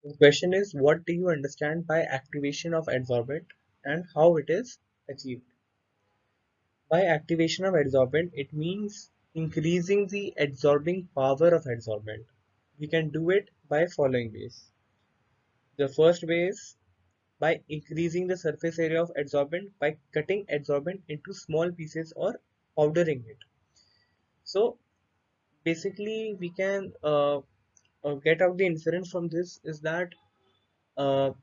The question is, what do you understand by activation of adsorbent and how it is achieved? By activation of adsorbent, it means increasing the adsorbing power of adsorbent. We can do it by following ways. The first way is by increasing the surface area of adsorbent by cutting adsorbent into small pieces or powdering it. So basically, we can get out the inference from this is that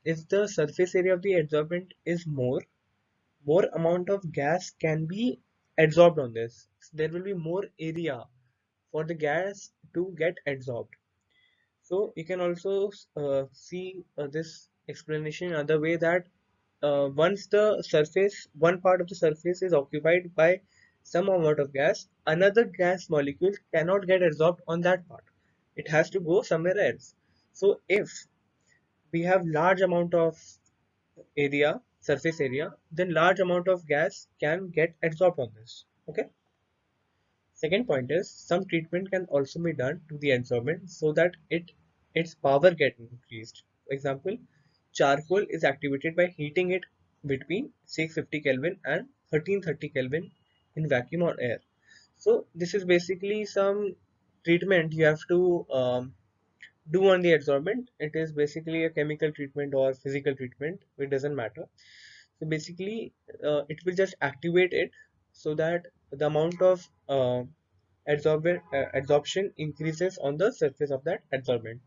if the surface area of the adsorbent is more amount of gas can be adsorbed on this. There will be more area for the gas to get adsorbed. So you can also see this explanation another way that once the surface, one part of the surface is occupied by some amount of gas, another gas molecule cannot get adsorbed on that part. It has to go somewhere else. So if we have large amount of area, surface area, then large amount of gas can get adsorbed on this. Okay. Second point is some treatment can also be done to the adsorbent so that its power get increased. For example, charcoal is activated by heating it between 650 Kelvin and 1330 Kelvin in vacuum or air. So this is basically some treatment you have to do on the adsorbent. It is basically a chemical treatment or physical treatment. It doesn't matter. So basically, it will just activate it so that the amount of adsorption increases on the surface of that adsorbent.